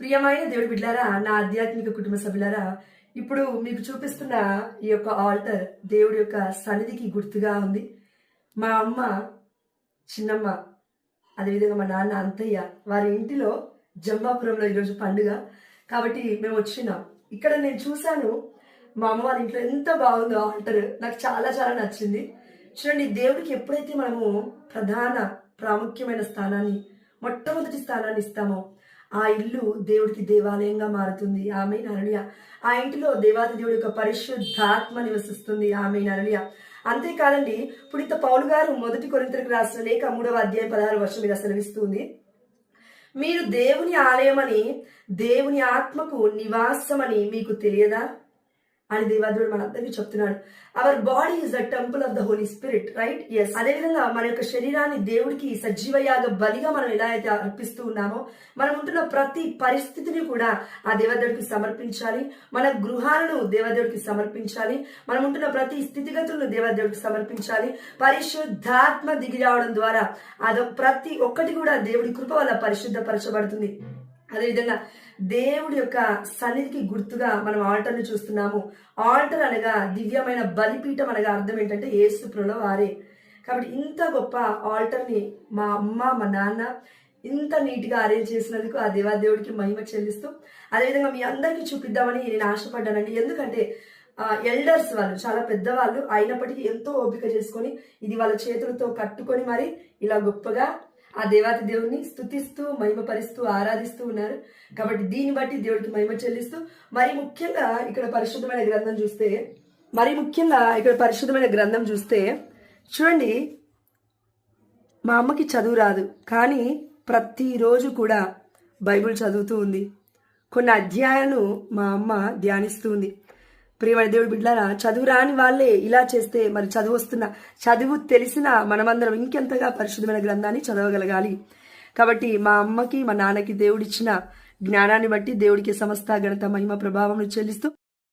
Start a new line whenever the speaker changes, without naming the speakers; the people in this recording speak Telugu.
ప్రియమైన దేవుడి బిడ్డలారా, నా ఆధ్యాత్మిక కుటుంబ సభ్యులారా, ఇప్పుడు మీకు చూపిస్తున్న ఈ యొక్క ఆల్టర్ దేవుడి యొక్క సన్నిధికి గుర్తుగా ఉంది. మా అమ్మ, చిన్నమ్మ, అదేవిధంగా మా నాన్న అంతయ్య వారి ఇంటిలో జంబాపురంలో ఈరోజు పండుగ కాబట్టి మేము వచ్చినాం. ఇక్కడ నేను చూశాను మా అమ్మ వాళ్ళ ఇంట్లో ఎంత బాగుందో ఆల్టర్, నాకు చాలా చాలా నచ్చింది. చూడండి, దేవుడికి ఎప్పుడైతే మనము ప్రధాన ప్రాముఖ్యమైన స్థానాన్ని, మొట్టమొదటి స్థానాన్ని ఇస్తామో ఆ ఇల్లు దేవుడికి దేవాలయంగా మారుతుంది. ఆమె హల్లెలూయా. ఆ ఇంటిలో దేవాది దేవుడి యొక్క పరిశుద్ధాత్మ నివసిస్తుంది. ఆమె హల్లెలూయా. అంతేకాదండి, పునీత పౌలు గారు 1 కొరింథీయులకు రాసిన లేఖ 3వ అధ్యాయం 16వ వచనం మీద సెలవిస్తుంది, మీరు దేవుని ఆలయమని, దేవుని ఆత్మకు నివాసమని మీకు తెలియదా అని దేవాదేవుడు మనందరికీ చెప్తున్నాడు. Our body is the temple of the holy spirit, right? Yes. అదేవిధంగా మన యొక్క శరీరాన్ని దేవుడికి సజీవయాగ బలిగా మనం ఎలా అయితే అర్పిస్తూ ఉన్నామో, మనం ఉంటున్న ప్రతి పరిస్థితిని కూడా ఆ దేవదేవుడికి సమర్పించాలి. మన గృహాలను దేవదేవుడికి సమర్పించాలి. మనం ఉంటున్న ప్రతి స్థితిగతులను దేవదేవుడికి సమర్పించాలి. పరిశుద్ధాత్మ దిగి రావడం ద్వారా ప్రతి ఒక్కటి కూడా దేవుడి కృప వల్ల పరిశుద్ధపరచబడుతుంది. అదేవిధంగా దేవుడి యొక్క సన్నిధికి గుర్తుగా మనం ఆల్టర్ని చూస్తున్నాము. ఆల్టర్ అనగా దివ్యమైన బలిపీఠం అనగా అర్థం ఏంటంటే యేసు ప్రభుల వారే. కాబట్టి ఇంత గొప్ప ఆల్టర్ని మా అమ్మ, మా నాన్న ఇంత నీట్గా అరేంజ్ చేసినందుకు ఆ దేవాదేవుడికి మహిమ చెల్లిస్తూ, అదేవిధంగా మీ అందరికీ చూపిద్దామని నేను ఆశపడ్డానండి. ఎందుకంటే ఎల్డర్స్ వాళ్ళు చాలా పెద్దవాళ్ళు అయినప్పటికీ ఎంతో ఓపిక చేసుకొని ఇది వాళ్ళ చేతులతో కట్టుకొని మరి ఇలా గొప్పగా ఆ దేవాతి దేవుడిని స్తుతిస్తూ, మహిమపరుస్తూ, ఆరాధిస్తూ ఉన్నారు. కాబట్టి దీన్ని బట్టి దేవుడికి మహిమ చెల్లిస్తూ, మరి ముఖ్యంగా ఇక్కడ పరిశుద్ధమైన గ్రంథం చూస్తే చూడండి, మా అమ్మకి చదువు రాదు, కానీ ప్రతిరోజు కూడా బైబిల్ చదువుతూ ఉంది. కొన్ని అధ్యాయాలను మా అమ్మ ధ్యానిస్తూ ఉంది. ప్రియమైన దేవుడి బిడ్డలారా, చదువు రాని వాళ్ళే ఇలా చేస్తే మరి చదువు తెలిసిన మనమందరం ఇంకెంతగా పరిశుద్ధమైన గ్రంథాన్ని చదవగలగాలి. కాబట్టి మా అమ్మకి, మా నాన్నకి దేవుడిచ్చిన జ్ఞానాన్ని బట్టి దేవుడికి సమస్త ఘనత, మహిమ, ప్రభావం చెల్లిస్తూ